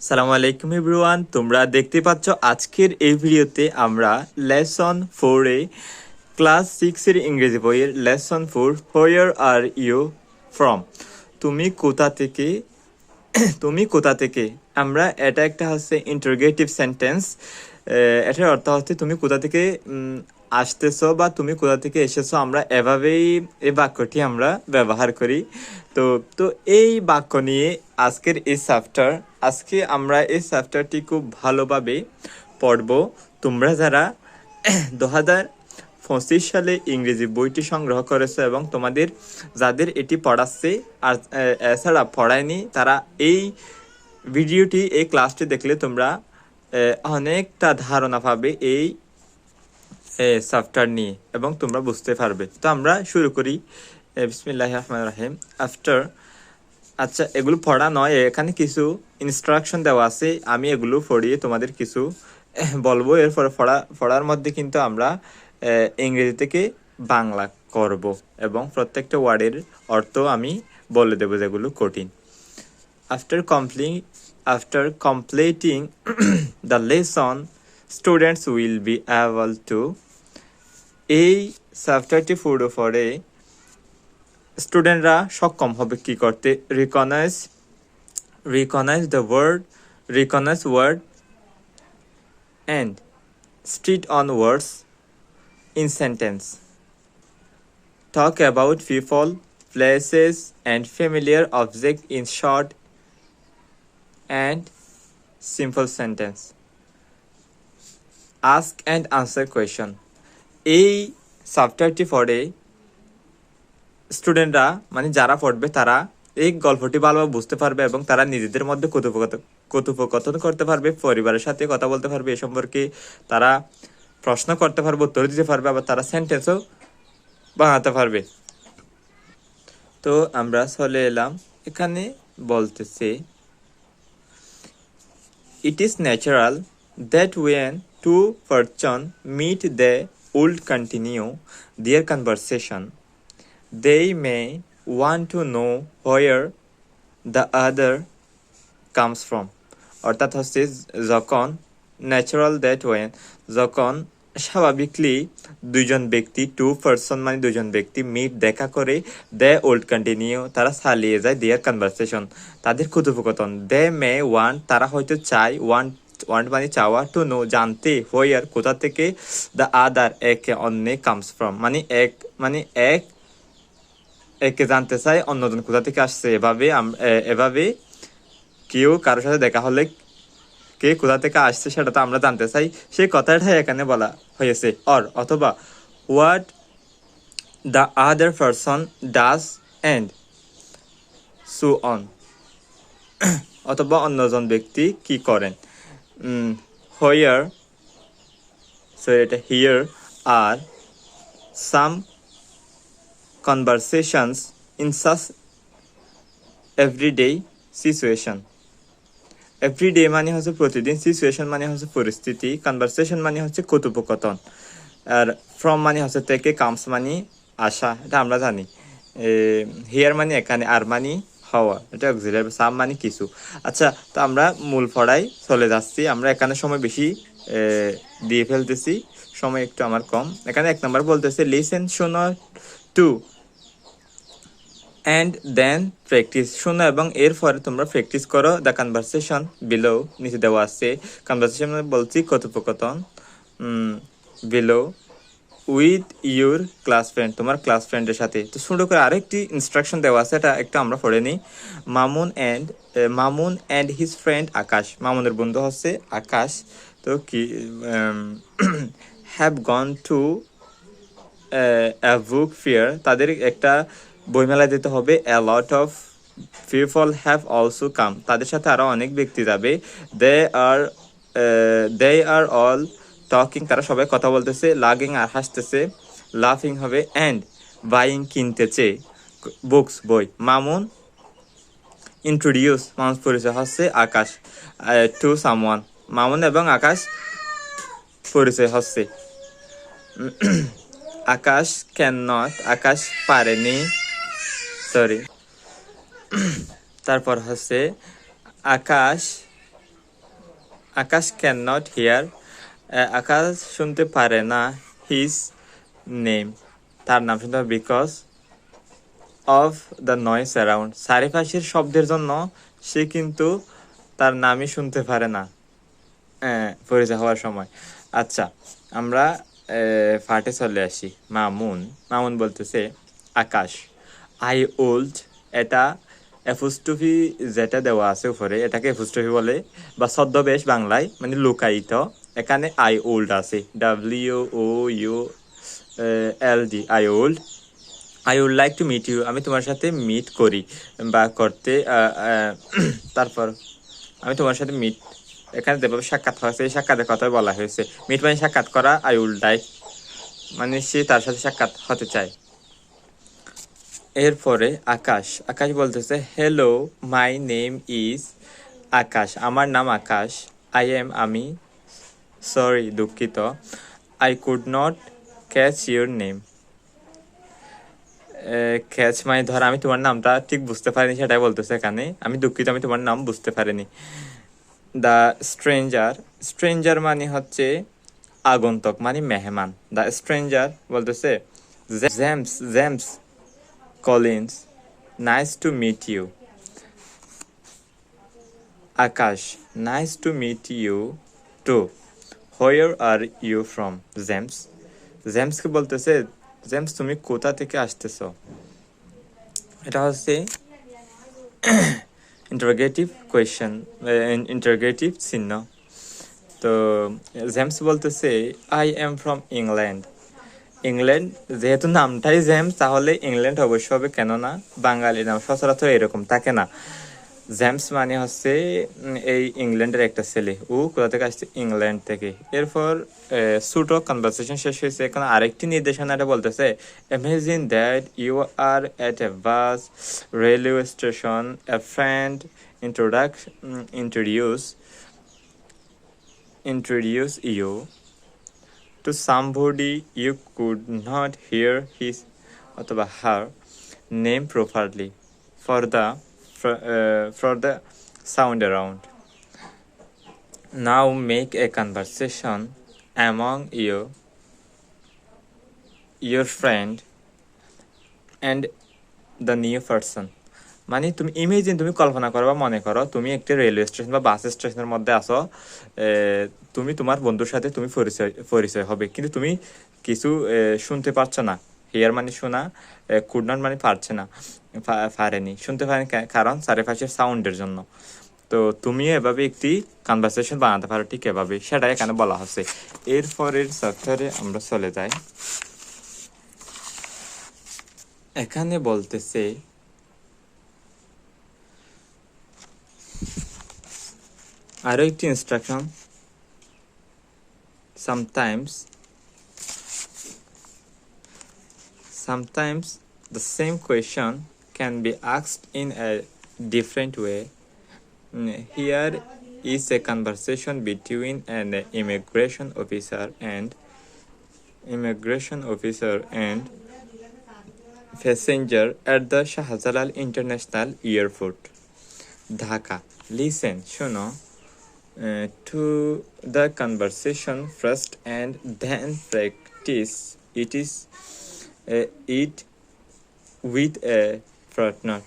সালামু আলাইকুম এভরিওয়ান, তোমরা দেখতে পাচ্ছ আজকের এই ভিডিওতে আমরা লেসন 4 এ ক্লাস 6 এর ইংরেজি বইয়ের lesson 4 where are you from, তুমি কোথা থেকে তুমি কোথা থেকে। এটা একটা হচ্ছে ইন্টারোগেটিভ সেন্টেন্স। এটার অর্থ হচ্ছে তুমি কোথা থেকে আসতেছো বা তুমি কোথা থেকে এসেছো। আমরা এভাবেই এই বাক্যটি আমরা ব্যবহার করি। তো তো এই বাক্য নিয়ে আজকে আমরা এই চ্যাপ্টারটি খুব ভালোভাবে পড়ব। তোমরা যারা 2025 সালে ইংরেজি বইটি সংগ্রহ করেছো এবং তোমাদের যাদের এটি পড়াচ্ছে আর এছাড়া পড়ায়নি, তারা এই ভিডিওটি এই ক্লাসটি দেখলে তোমরা অনেকটা ধারণা পাবে এই সফটওয়্যার নিয়ে এবং তোমরা বুঝতে পারবে। তো আমরা শুরু করি। বিসমিল্লাহির রহমানির রহিম। আচ্ছা, এগুলো পড়া নয়, এখানে কিছু ইনস্ট্রাকশন দেওয়া আছে, আমি এগুলো পড়িয়ে তোমাদের কিছু বলবো। এরপর পড়ার মধ্যে কিন্তু আমরা ইংরেজি থেকে বাংলা করব এবং প্রত্যেকটা ওয়ার্ডের অর্থ আমি বলে দেবো যেগুলো কঠিন। After completing the lesson, students will be able to এই চ্যাপ্টারটি পুরো পড়ে স্টুডেন্টরা সক্ষম হবে কি করতে, recognize word and street on words in sentence, talk about people, places and familiar object in short and simple sentence, ask and answer question। এই চ্যাপ্টারটি পড়ে স্টুডেন্টরা মানে যারা পড়বে তারা এই গল্পটি ভালোভাবে বুঝতে পারবে এবং তারা নিজেদের মধ্যে কথোপকথন করতে পারবে, পরিবারের সাথে কথা বলতে পারবে, এ সম্পর্কে তারা প্রশ্ন করতে পারবে, উত্তর দিতে পারবে, আবার তারা সেন্টেন্সও বানাতে পারবে। তো আমরা চলে এলাম, এখানে বলতেছে it is natural that when two persons meet they would continue their conversation. They may want to know where the other comes from. অর্থাৎ হচ্ছে যখন ন্যাচারাল দ্যাট ওয়েন, যখন স্বাভাবিকলি দুইজন ব্যক্তি, টু পারসন মানে দুইজন ব্যক্তি, মিট দেখা করে, দে ওল্ড কন্টিনিউ তারা চালিয়ে যায়, দেয়ার কনভারসেশন তাদের কথোপকথন। দে মে ওয়ান্ট তারা হয়তো চায়, ওয়ান্ট মানে চাওয়া, টু নো জানতে, হোয়ার কোথা থেকে, দ্য আদার একে অন্যে, কামস ফ্রম মানে এক একে জানতে চাই অন্যজন কোথা থেকে আসছে। এভাবে কেউ কারোর সাথে দেখা হলে কে কোথা থেকে আসছে সেটা তো আমরা জানতে চাই, সেই কথাটাই এখানে বলা হয়েছে। অথবা what the other person does and so on, অথবা অন্যজন ব্যক্তি কি করেন। Here are some conversations in such everyday situation. Everyday মানে হচ্ছে প্রতিদিন, সিচুয়েশন মানে হচ্ছে পরিস্থিতি, কনভারসেশন মানে হচ্ছে কথোপকথন, আর ফ্রম মানে হচ্ছে থেকে, কামস মানে আসা, এটা আমরা জানি। হিয়ার মানে এখানে, আর মানে হওয়া, এটা অক্সিলারি, সাম মানে কিছু। আচ্ছা, তো আমরা মূল পড়ায় চলে যাচ্ছি। আমরা এখানে সময় বেশি দিয়ে ফেলতেছি, সময় একটু আমার কম। এখানে 1 নম্বর বলতেছে লিসেন, শোনো, টু অ্যান্ড দেন প্র্যাকটিস, শোনো এবং এরপরে তোমরা প্র্যাকটিস করো দ্য কনভারসেশন বিলো, নিচে দেওয়া আছে কনভারসেশন বলছি কথোপকথন, below with your class friend, তোমার ক্লাস ফ্রেন্ডের সাথে। তো ছোটো করে আরেকটি ইনস্ট্রাকশন দেওয়া আছে, এটা একটু আমরা পড়ে নিই। মামুন অ্যান্ড হিজ ফ্রেন্ড আকাশ, মামুনের বন্ধু হচ্ছে আকাশ। তো কি have gone to book fair, তাদের একটা বইমেলায় যেতে হবে। a lot of people have also come, তাদের সাথে আরো অনেক ব্যক্তি যাবে। they are all talking, তারা সবাই কথা বলতেছে। লাগিং আর হাসতেছে, লাফিং হবে। and buying কিনতেছে, বুকস বই। মামুন মানুষ পরিচয় হচ্ছে আকাশ টু সামওয়ান, মামুন এবং আকাশ পরিচয় হচ্ছে। আকাশ আকাশ পারেনি, তারপর হচ্ছে Akash Akash can not hear, Akash শুনতে পারে না হিজ নেম, তার নাম শুনতে হবে, because of the noise around, চারিপাশের শব্দের জন্য সে কিন্তু তার নামই শুনতে পারে না পরিচয় হওয়ার সময়। আচ্ছা, আমরা ফাটে চলে আসি। মামুন মামুন বলতেছে আকাশ, আই ওল্ড, এটা এফোস্টফি যেটা দেওয়া আছে উপরে এটাকে এফোস্টফি বলে, বা ছদ্মবেশ বাংলায় মানে লুকায়িত। এখানে আই ওল্ড আছে, WOULD, I would. I would like to meet you, আমি তোমার সাথে মিট করি বা করতে, তারপর আমি তোমার সাথে মিট, এখানে যেভাবে সাক্ষাৎ হয়েছে এই সাক্ষাতের কথাই বলা হয়েছে। মিট মানে সাক্ষাৎ করা, আই উড লাইক মানে সে তার সাথে সাক্ষাৎ হতে চায়। এরপরে আকাশ, আকাশ বলতেছে হ্যালো মাই নেম ইজ আকাশ, আমার নাম আকাশ। আই এম, আমি, সরি দুঃখিত, I could not catch your name. Catch মানে ধর, আমি তোমার নামটা ঠিক বুঝতে পারিনি সেটাই বলতেছে এখানে, আমি দুঃখিত আমি তোমার নাম বুঝতে পারিনি। দ্য স্ট্রেঞ্জার, স্ট্রেঞ্জার মানে হচ্ছে আগন্তক মানে মেহমান। দ্য স্ট্রেঞ্জার বলতেছে James, James Collins, nice to meet you. Akash, nice to meet you too, where are you from. James, জেমসকে বলতেছে জেমস তুমি কোথা থেকে আসতেছো। এটা হচ্ছে ইন্টারোগেটিভ কোয়েশ্চেন, ইন্টারোগেটিভ চিহ্ন। তো জেমস বলতেছে I am from England. England যেহেতু নামটাই জেমস তাহলে ইংল্যান্ড অবশ্য হবে, কেননা বাঙালি নাম সচরাচর এরকম থাকে না। জেমস মানে হচ্ছে এই ইংল্যান্ডের একটা ছেলে, ও কোথা থেকে আসছে, ইংল্যান্ড থেকে। এরপর ছোট কনভারসেশন শেষ হয়েছে, এখন আরেকটি নির্দেশনাটা বলতেছে imagine that you are at a bus railway station, a friend introduce you to somebody you could not hear his অথবা her name properly for the sound around. Now make a conversation among your friend and the new person. মানে তুমি imagine, তুমি কল্পনা করো বা মনে করো তুমি একটি রেলওয়ে স্টেশন বা বাস স্টেশনের মধ্যে আসো, তুমি তোমার বন্ধুর সাথে তুমি পরিচয় হবে, কিন্তু তুমি কিছু শুনতে পাচ্ছ না। হিয়ার মানে শোনা, কুড নট মানে পারছে না, পারেনি, শুনতে পারেনি, কারণ চারিপাশের সাউন্ডের জন্য। তো তুমিও এভাবে একটি কনভারসেশন বানাতে পারো, ঠিক এভাবে, সেটাই এখানে বলা হচ্ছে। এরপরের চ্যাপ্টারে আমরা চলে যাই। এখানে বলতেছে আরো একটি instruction, sometimes the same question can be asked in a different way. Here is a conversation between an immigration officer and passenger at the Shahjalal International Airport, Dhaka. Listen, শোনো, to the conversation first and then practice it with a partner.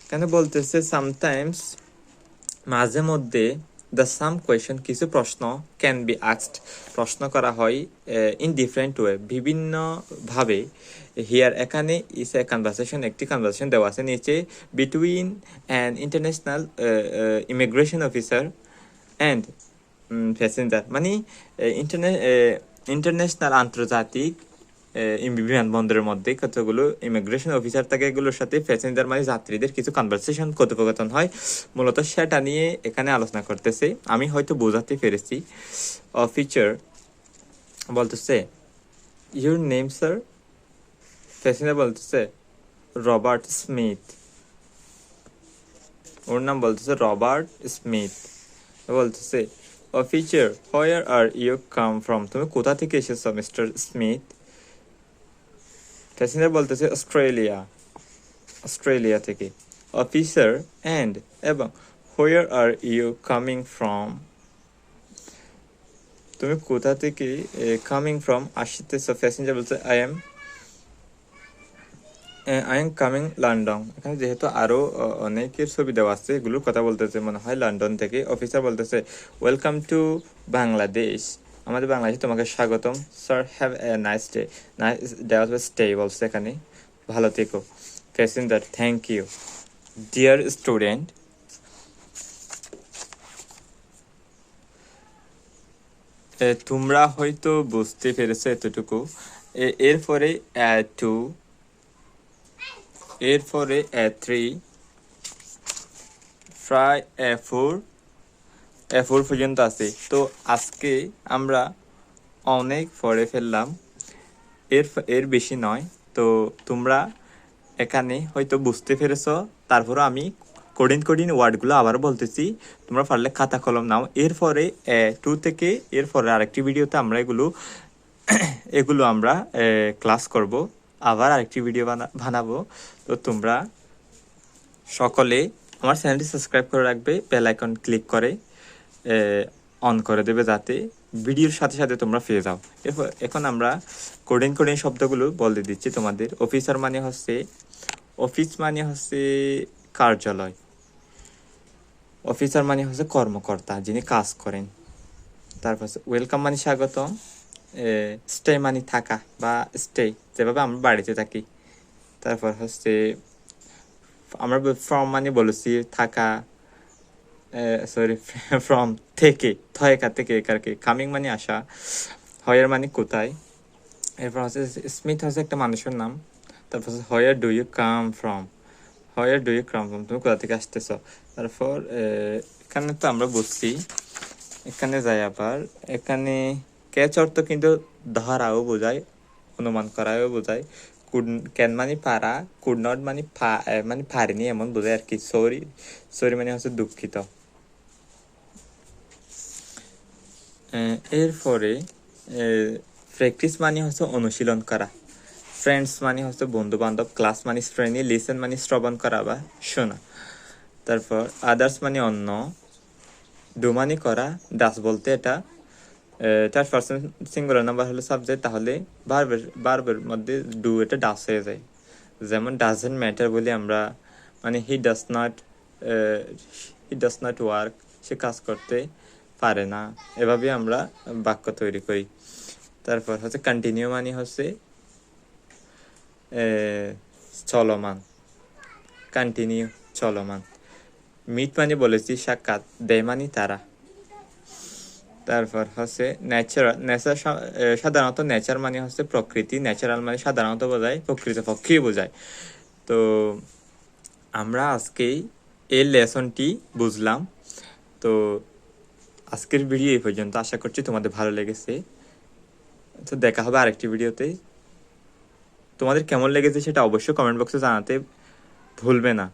কেন বলতেছে sometimes, মাঝে মধ্যে, the some question কিছু প্রশ্ন, can be asked প্রশ্ন করা হয়, ইন ডিফারেন্ট ওয়ে বিভিন্নভাবে। হিয়ার এখানে ইস এ কনভারসেশন একটি কনভারসেশন দেওয়া আছে নিচে, between an international immigration officer and passenger, মানে ইন্টারন্যাশনাল আন্তর্জাতিক বিমানবন্দরের মধ্যে কতগুলো ইমিগ্রেশন অফিসার থাকে, এগুলোর সাথে প্যাসেঞ্জার মানে যাত্রীদের কিছু কনভারসেশন কথোপকথন হয়, মূলত সেটা নিয়ে এখানে আলোচনা করতেছে। আমি হয়তো বোঝাতে পেরেছি। অফিসার বলতেছে ইউর নেম স্যার, প্যাসেঞ্জার বলতেছে রবার্ট স্মিথ, ওর নাম বলতেছে রবার্ট স্মিথ। বলতেছে officer where are you come from, তুমি কোথা থেকে এসেছো মিস্টার স্মিথ। প্যাসেঞ্জার বলতেছে অস্ট্রেলিয়া থেকে। অফিসার অ্যান্ড এবং where are you coming from, তুমি কোথা থেকে কামিং ফ্রম আসতেছো, প্যাসেঞ্জার বলছে আই এম কামিং লন্ডন। এখানে যেহেতু আরো অনেকের ছবি দেওয়া আছে, এগুলোর কথা বলতেছে মনে হয় লন্ডন থেকে। অফিসার বলতেছে ওয়েলকাম টু বাংলাদেশ, আমাদের বাংলাদেশে তোমাকে স্বাগতম। Sir have a nice day, nice day stay বলছে এখানে, ভালো থেকো। Passenger thank you. Dear student, তোমরা হয়তো বুঝতে পেরেছো এতটুকু। এরপরে টু, এরপরে থ্রি, প্রায় ফোর পর্যন্ত আছে। তো আজকে আমরা অনেক পড়ে ফেললাম, এর বেশি নয়। তো তোমরা এখানে হয়তো বুঝতে পেরেছো। তারপরে আমি কঠিন ওয়ার্ডগুলো আবার বলতেছি, তোমরা পারলে খাতা কলম নাও। এরপরে টু থেকে এরপরে আরেকটি ভিডিওতে আমরা এগুলো আমরা ক্লাস করব, আবার আরেকটি ভিডিও বানাবো। তো তোমরা সকলে আমার চ্যানেলটি সাবস্ক্রাইব করে রাখবে, বেল আইকন ক্লিক করে অন করে দেবে, যাতে ভিডিওর সাথে সাথে তোমরা পেয়ে যাও। এখন আমরা কঠিন শব্দগুলো বলে দিচ্ছি তোমাদের। অফিসার মানে হচ্ছে, অফিস মানে হচ্ছে কার্যালয়। অফিসার মানে হচ্ছে কর্মকর্তা, যিনি কাজ করেন। তারপর ওয়েলকাম মানে স্বাগতম। স্টে মানে থাকা বা স্টে, যেভাবে আমরা বাড়িতে থাকি। তারপর হচ্ছে আমরা ফ্রম মানে বলেছি থাকা, সরি ফ্রম থেকে, থয়কা থেকে একারকে। কামিং মানে আসা, হয়ার মানে কোথায়। এরপর হচ্ছে স্মিথ হচ্ছে একটা মানুষের নাম। তারপর হচ্ছে where do you come from, where do you come from, তুমি কোথা থেকে আসতেছ। তারপর এখানে তো আমরা বুঝছি। এখানে যাই আবার, এখানে ক্যাচ অর্থ কিন্তু ধরাও বোঝায়, অনুমান করাও বোঝায়। ক্যান মানে পারা, কুড নট মানে মানে পারেনি এমন বোঝায় আর কি। সরি, সরি মানে হচ্ছে দুঃখিত। এরপরে প্র্যাকটিস মানে হচ্ছে অনুশীলন করা। ফ্রেন্ডস মানে হচ্ছে বন্ধু বান্ধব। ক্লাস মানে শ্রেণী। লিসেন মানে শ্রবণ করা বা শোনা। তারপর আদার্স মানে অন্য। ডু মানে করা। ডাস বলতে এটা থার্ড পারসন সিঙ্গুলার নাম্বার হলো সাবজেক্ট, তাহলে ভার্বের মধ্যে ডু এটা ডাস হয়ে যায়। যেমন ডাজেন্ট ম্যাটার বলি আমরা, মানে হি ডাজ নট ওয়ার্ক, সে কাজ করতে পারে না। এভাবে আমরা বাক্য তৈরি করি। তারপর হচ্ছে কন্টিনিউ মানে হচ্ছে চলমান, কন্টিনিউ চলমান। মিট মানে বলেছি সাক্ষাৎ, দেয় মানে তারা। তারপর হচ্ছে নেচার, সাধারণত নেচার মানে হচ্ছে প্রকৃতি। ন্যাচারাল মানে সাধারণত বোঝায়, প্রকৃতপক্ষেই বোঝায়। তো আমরা আজকেই এই লেসনটি বুঝলাম। তো আজকের ভিডিও এই পর্যন্ত, আশা করছি তোমাদের ভালো লেগেছে। তো দেখা হবে আরেকটি ভিডিওতে। তোমাদের কেমন লেগেছে সেটা অবশ্যই কমেন্ট বক্সে জানাতে ভুলবে না।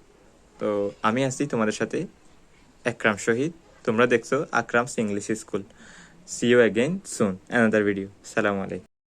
তো আমি আছি তোমাদের সাথে, একরাম শহীদ। তোমরা দেখছো Akram's English school. See you again soon, another video. Assalamu alaikum.